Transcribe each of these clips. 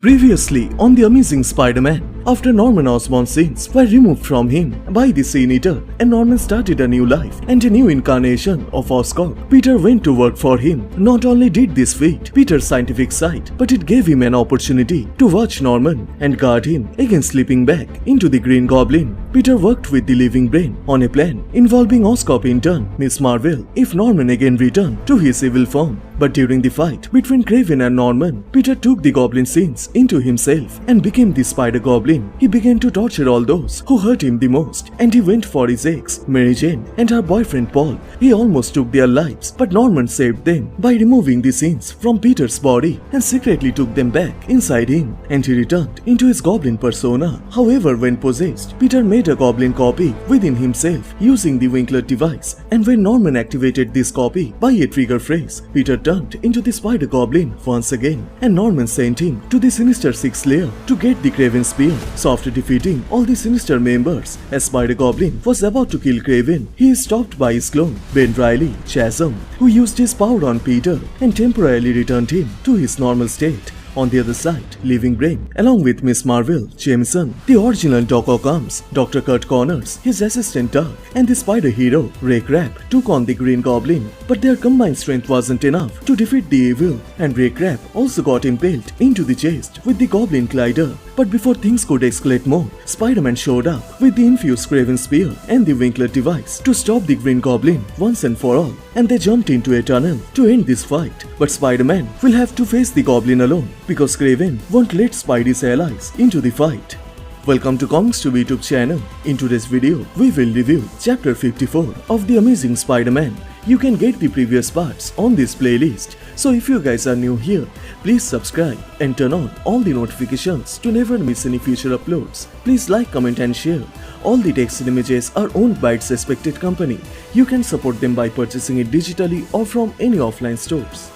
Previously on The Amazing Spider-Man, after Norman Osborn's sins were removed from him by the Sin Eater and Norman started a new life and a new incarnation of Oscorp, Peter went to work for him. Not only did this feat Peter's scientific side, but it gave him an opportunity to watch Norman and guard him against slipping back into the Green Goblin. Peter worked with the Living Brain on a plan involving Oscorp intern Miss Marvel if Norman again returned to his evil form. But during the fight between Kraven and Norman, Peter took the Goblin sins into himself and became the Spider-Goblin. He began to torture all those who hurt him the most, and he went for his ex, Mary Jane, and her boyfriend Paul. He almost took their lives, but Norman saved them by removing the sins from Peter's body and secretly took them back inside him, and he returned into his Goblin persona. However, when possessed, Peter made a Goblin copy within himself using the Winkler device, and when Norman activated this copy by a trigger phrase, Peter turned into the Spider-Goblin once again, and Norman sent him to the Sinister Six lair to get the Kraven Spear. So after defeating all the Sinister members, as Spider-Goblin was about to kill Kraven, he is stopped by his clone, Ben Reilly, Chasm, who used his power on Peter and temporarily returned him to his normal state. On the other side, Living Brain, along with Miss Marvel, Jameson, the original Doc Ockham's, Dr. Kurt Connors, his assistant Doug, and the spider hero, Ray Crab, took on the Green Goblin. But their combined strength wasn't enough to defeat the evil, and Ray Crab also got impaled into the chest with the Goblin Glider. But before things could escalate more, Spider-Man showed up with the infused Kraven Spear and the Winkler device to stop the Green Goblin once and for all, and they jumped into a tunnel to end this fight. But Spider-Man will have to face the Goblin alone, because Kraven won't let Spidey's allies into the fight. Welcome to Comicstube YouTube channel. In today's video, we will review Chapter 54 of The Amazing Spider-Man. You can get the previous parts on this playlist. So if you guys are new here, please subscribe and turn on all the notifications to never miss any future uploads. Please like, comment and share. All the text and images are owned by its respected company. You can support them by purchasing it digitally or from any offline stores.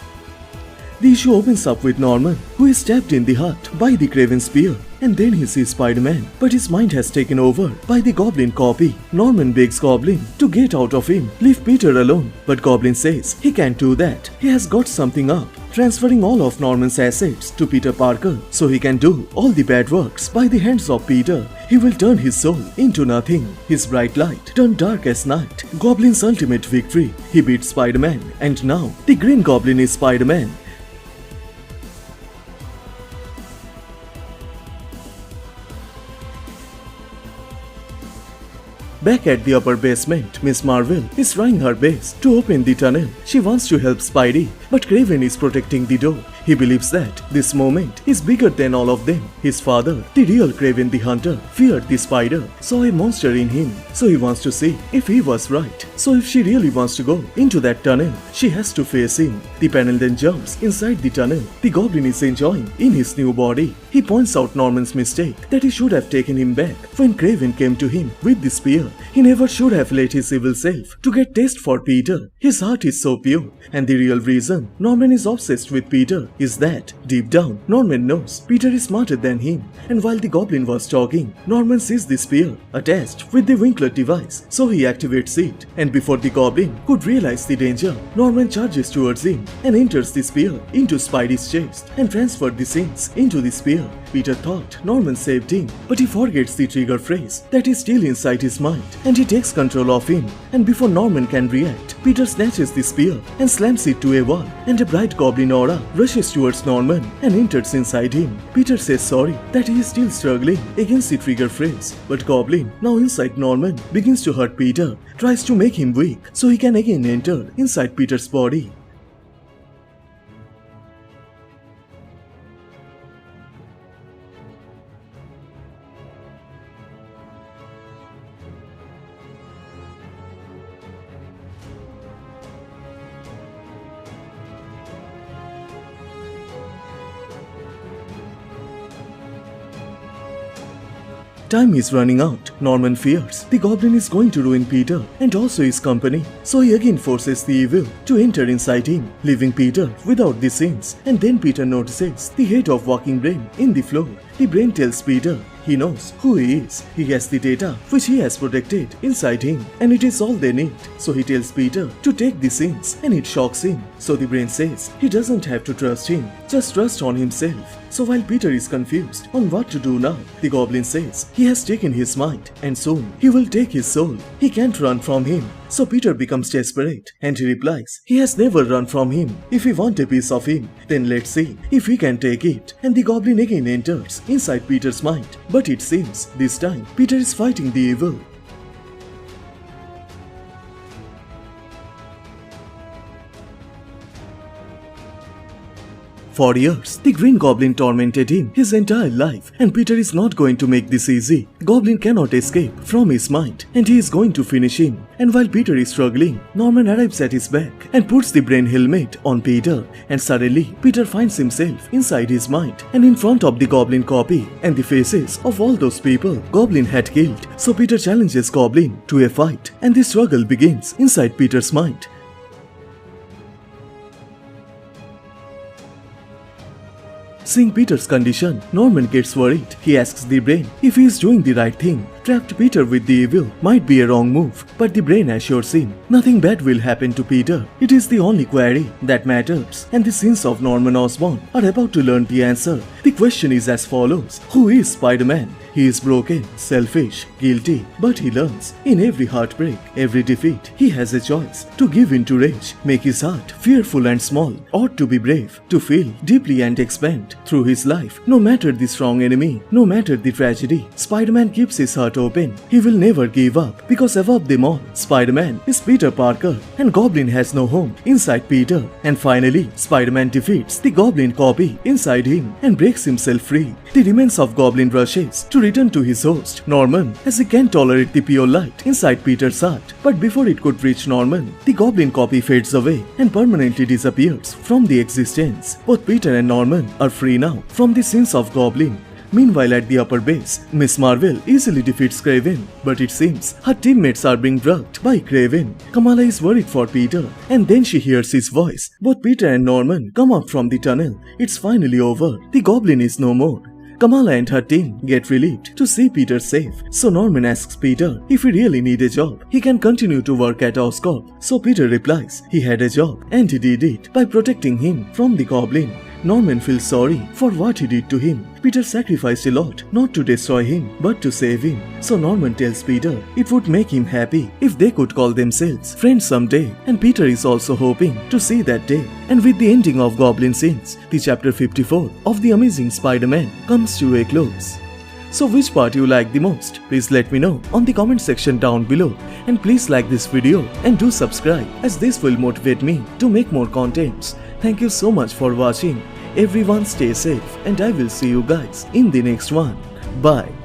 The issue opens up with Norman, who is stabbed in the heart by the Kraven Spear, and then he sees Spider-Man, but his mind has taken over by the Goblin copy. Norman begs Goblin to get out of him, leave Peter alone, but Goblin says he can't do that. He has got something up, transferring all of Norman's assets to Peter Parker so he can do all the bad works by the hands of Peter. He will turn his soul into nothing, his bright light turned dark as night. Goblin's ultimate victory. He beats Spider-Man, and now the Green Goblin is Spider-Man. Back at the upper basement, Miss Marvel is trying her best to open the tunnel. She wants to help Spidey, but Kraven is protecting the door. He believes that this moment is bigger than all of them. His father, the real Kraven the Hunter, feared the spider, saw a monster in him, so he wants to see if he was right. So if she really wants to go into that tunnel, she has to face him. The panel then jumps inside the tunnel. The Goblin is enjoying in his new body. He points out Norman's mistake, that he should have taken him back when Kraven came to him with the spear. He never should have let his evil self to get taste for Peter. His heart is so pure, and the real reason Norman is obsessed with Peter is that, deep down, Norman knows Peter is smarter than him. And while the Goblin was talking, Norman sees the spear attached with the Winkler device, so he activates it. And before the Goblin could realize the danger, Norman charges towards him and enters the spear into Spidey's chest and transferred the sins into the spear. Peter thought Norman saved him, but he forgets the trigger phrase that is still inside his mind, and he takes control of him. And before Norman can react, Peter snatches the spear and slams it to a wall, and a bright Goblin aura rushes towards Norman and enters inside him. Peter says sorry that he is still struggling against the trigger phrase, but Goblin, now inside Norman, begins to hurt Peter, tries to make him weak so he can again enter inside Peter's body. Time is running out. Norman fears the Goblin is going to ruin Peter and also his company, so he again forces the evil to enter inside him, leaving Peter without the sins. And then Peter notices the head of Walking Brain in the floor. The brain tells Peter He knows who he is. He has the data which he has protected inside him, and it is all they need. So he tells Peter to take the scenes, and it shocks him. So the brain says he doesn't have to trust him. just trust on himself. So while Peter is confused on what to do now, the Goblin says he has taken his mind and soon he will take his soul. He can't run from him. So Peter becomes desperate and he replies he has never run from him. If we want a piece of him, then let's see if we can take it. And the Goblin again enters inside Peter's mind. But it seems this time Peter is fighting the evil. For years, the Green Goblin tormented him his entire life, and Peter is not going to make this easy. Goblin cannot escape from his mind, and he is going to finish him. And while Peter is struggling, Norman arrives at his back and puts the brain helmet on Peter, and suddenly Peter finds himself inside his mind and in front of the Goblin copy and the faces of all those people Goblin had killed. So Peter challenges Goblin to a fight, and the struggle begins inside Peter's mind. Seeing Peter's condition, Norman gets worried. He asks the brain if he is doing the right thing. Trapped Peter with the evil might be a wrong move, but the brain assures him nothing bad will happen to Peter. It is the only query that matters, and the sins of Norman Osborn are about to learn the answer. The question is as follows: who is Spider-Man? He is broken, selfish, guilty, but he learns in every heartbreak, every defeat. He has a choice to give in to rage, make his heart fearful and small, or to be brave, to feel deeply and expand. Through his life, no matter the strong enemy, no matter the tragedy, Spider-Man keeps his heart open. He will never give up, because above them all, Spider-Man is Peter Parker, and Goblin has no home inside Peter. And finally, Spider-Man defeats the Goblin copy inside him and breaks himself free. The remains of Goblin rushes to return to his host, Norman, as he can't tolerate the pure light inside Peter's heart. But before it could reach Norman, the Goblin copy fades away and permanently disappears from the existence. Both Peter and Norman are free now from the sins of Goblin. Meanwhile, at the upper base, Miss Marvel easily defeats Kraven, but it seems her teammates are being drugged by Kraven. Kamala is worried for Peter, and then she hears his voice. Both Peter and Norman come out from the tunnel. It's finally over. The Goblin is no more. Kamala and her team get relieved to see Peter safe. So Norman asks Peter if he really need a job, he can continue to work at Oscorp. So Peter replies he had a job and he did it by protecting him from the Goblin. Norman feels sorry for what he did to him. Peter sacrificed a lot, not to destroy him, but to save him. So Norman tells Peter it would make him happy if they could call themselves friends someday. And Peter is also hoping to see that day. And with the ending of Goblin Sins, the chapter 54 of The Amazing Spider-Man comes to a close. So which part you like the most? Please let me know on the comment section down below. And please like this video and do subscribe, as this will motivate me to make more contents. Thank you so much for watching. Everyone stay safe, and I will see you guys in the next one. Bye.